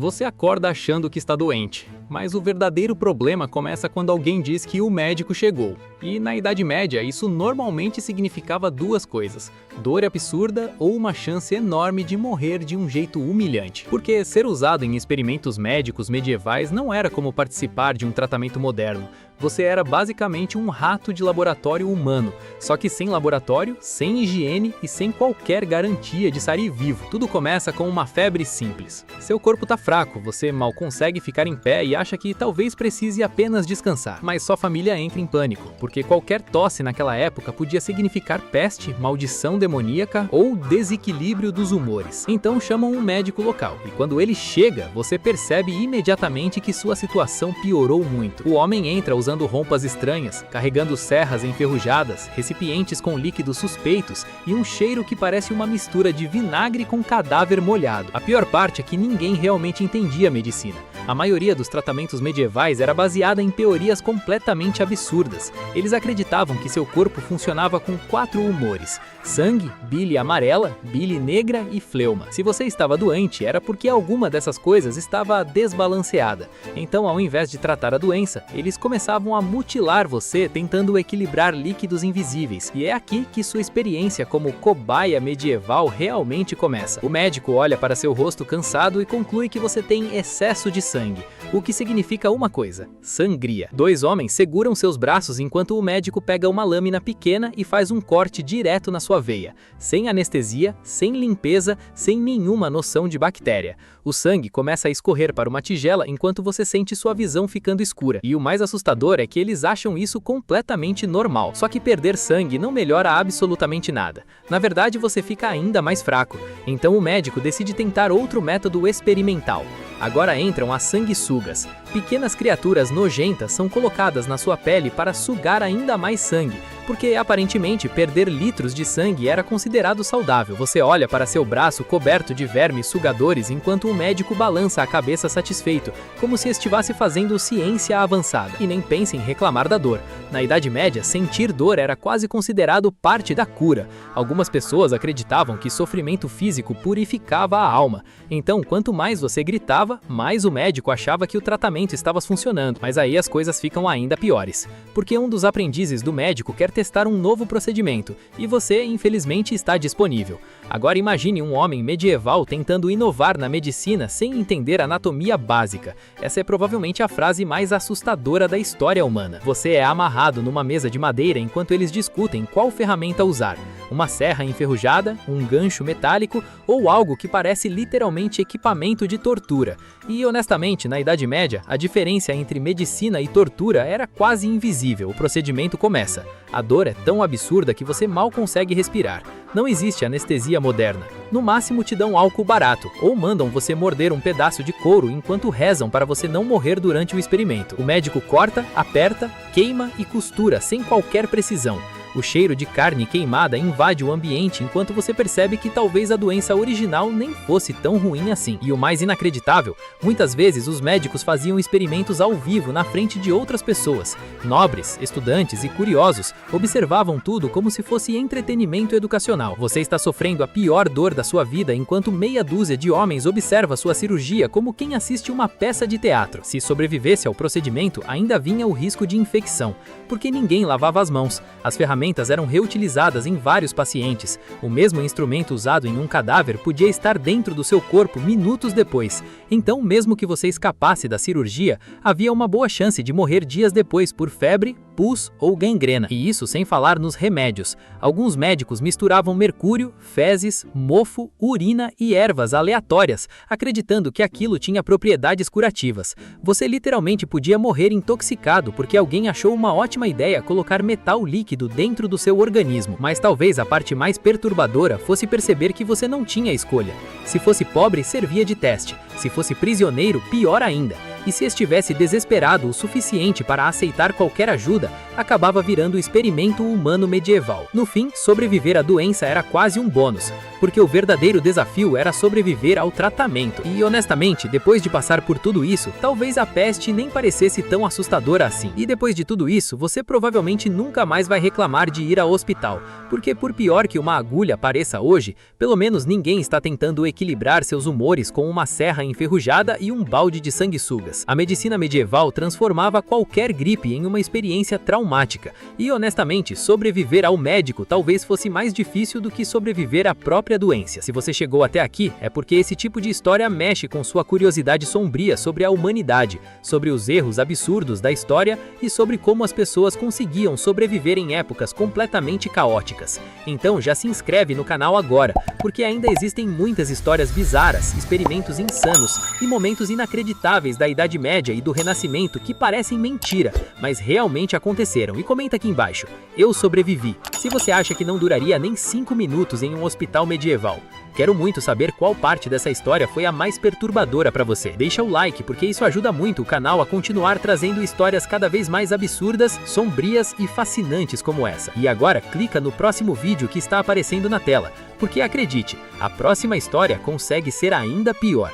Você acorda achando que está doente, mas o verdadeiro problema começa quando alguém diz que o médico chegou. E na Idade Média, isso normalmente significava duas coisas: dor absurda ou uma chance enorme de morrer de um jeito humilhante. Porque ser usado em experimentos médicos medievais não era como participar de um tratamento moderno. Você era basicamente um rato de laboratório humano, só que sem laboratório, sem higiene e sem qualquer garantia de sair vivo. Tudo começa com uma febre simples. Seu corpo tá fraco, você mal consegue ficar em pé e acha que talvez precise apenas descansar. Mas sua família entra em pânico, porque qualquer tosse naquela época podia significar peste, maldição demoníaca ou desequilíbrio dos humores. Então chamam um médico local, e quando ele chega, você percebe imediatamente que sua situação piorou muito. O homem entra usando roupas estranhas, carregando serras enferrujadas, recipientes com líquidos suspeitos e um cheiro que parece uma mistura de vinagre com cadáver molhado. A pior parte é que ninguém realmente entendia a medicina. A maioria dos tratamentos medievais era baseada em teorias completamente absurdas. Eles acreditavam que seu corpo funcionava com 4 humores: sangue, bile amarela, bile negra e fleuma. Se você estava doente, era porque alguma dessas coisas estava desbalanceada. Então, ao invés de tratar a doença, eles começavam a mutilar você tentando equilibrar líquidos invisíveis. E é aqui que sua experiência como cobaia medieval realmente começa. O médico olha para seu rosto cansado e conclui que você tem excesso de sangue, o que significa uma coisa: sangria. 2 homens seguram seus braços enquanto o médico pega uma lâmina pequena e faz um corte direto na sua veia, sem anestesia, sem limpeza, sem nenhuma noção de bactéria. O sangue começa a escorrer para uma tigela enquanto você sente sua visão ficando escura. E o mais assustador é que eles acham isso completamente normal. Só que perder sangue não melhora absolutamente nada. Na verdade, você fica ainda mais fraco. Então o médico decide tentar outro método experimental. Agora entram as sanguessugas. Pequenas criaturas nojentas são colocadas na sua pele para sugar ainda mais sangue, porque aparentemente perder litros de sangue era considerado saudável. Você olha para seu braço coberto de vermes sugadores enquanto o médico balança a cabeça satisfeito, como se estivesse fazendo ciência avançada. E nem pense em reclamar da dor. Na Idade Média, sentir dor era quase considerado parte da cura. Algumas pessoas acreditavam que sofrimento físico purificava a alma. Então, quanto mais você gritava, mais o médico achava que o tratamento estava funcionando. Mas aí as coisas ficam ainda piores, porque um dos aprendizes do médico quer testar um novo procedimento, e você, infelizmente, está disponível. Agora imagine um homem medieval tentando inovar na medicina sem entender anatomia básica. Essa é provavelmente a frase mais assustadora da história humana. Você é amarrado numa mesa de madeira enquanto eles discutem qual ferramenta usar: uma serra enferrujada, um gancho metálico ou algo que parece literalmente equipamento de tortura. E honestamente, na Idade Média, a diferença entre medicina e tortura era quase invisível. O procedimento começa. A dor é tão absurda que você mal consegue respirar. Não existe anestesia moderna. No máximo te dão álcool barato, ou mandam você morder um pedaço de couro enquanto rezam para você não morrer durante o experimento. O médico corta, aperta, queima e costura sem qualquer precisão. O cheiro de carne queimada invade o ambiente enquanto você percebe que talvez a doença original nem fosse tão ruim assim. E o mais inacreditável, muitas vezes os médicos faziam experimentos ao vivo na frente de outras pessoas. Nobres, estudantes e curiosos observavam tudo como se fosse entretenimento educacional. Você está sofrendo a pior dor da sua vida enquanto meia dúzia de homens observa sua cirurgia como quem assiste uma peça de teatro. Se sobrevivesse ao procedimento, ainda vinha o risco de infecção, porque ninguém lavava as mãos. As ferramentas eram reutilizadas em vários pacientes. O mesmo instrumento usado em um cadáver podia estar dentro do seu corpo minutos depois. Então, mesmo que você escapasse da cirurgia, havia uma boa chance de morrer dias depois por febre, pus ou gangrena. E isso sem falar nos remédios. Alguns médicos misturavam mercúrio, fezes, mofo, urina e ervas aleatórias, acreditando que aquilo tinha propriedades curativas. Você literalmente podia morrer intoxicado porque alguém achou uma ótima ideia colocar metal líquido dentro do seu organismo. Mas talvez a parte mais perturbadora fosse perceber que você não tinha escolha. Se fosse pobre, servia de teste. Se fosse prisioneiro, pior ainda. e se estivesse desesperado o suficiente para aceitar qualquer ajuda, acabava virando o experimento humano medieval. No fim, sobreviver à doença era quase um bônus, porque o verdadeiro desafio era sobreviver ao tratamento. E honestamente, depois de passar por tudo isso, talvez a peste nem parecesse tão assustadora assim. E depois de tudo isso, você provavelmente nunca mais vai reclamar de ir ao hospital, porque por pior que uma agulha pareça hoje, pelo menos ninguém está tentando equilibrar seus humores com uma serra enferrujada e um balde de sanguessugas. A medicina medieval transformava qualquer gripe em uma experiência traumática, e honestamente, sobreviver ao médico talvez fosse mais difícil do que sobreviver à própria doença. Se você chegou até aqui, é porque esse tipo de história mexe com sua curiosidade sombria sobre a humanidade, sobre os erros absurdos da história e sobre como as pessoas conseguiam sobreviver em épocas completamente caóticas. Então já se inscreve no canal agora, porque ainda existem muitas histórias bizarras, experimentos insanos e momentos inacreditáveis da Idade Média e do Renascimento que parecem mentira, mas realmente aconteceram. E comenta aqui embaixo: eu sobrevivi. Se você acha que não duraria nem 5 minutos em um hospital medieval. Quero muito saber qual parte dessa história foi a mais perturbadora para você. Deixa o like, porque isso ajuda muito o canal a continuar trazendo histórias cada vez mais absurdas, sombrias e fascinantes como essa. E agora clica no próximo vídeo que está aparecendo na tela, porque acredite, a próxima história consegue ser ainda pior.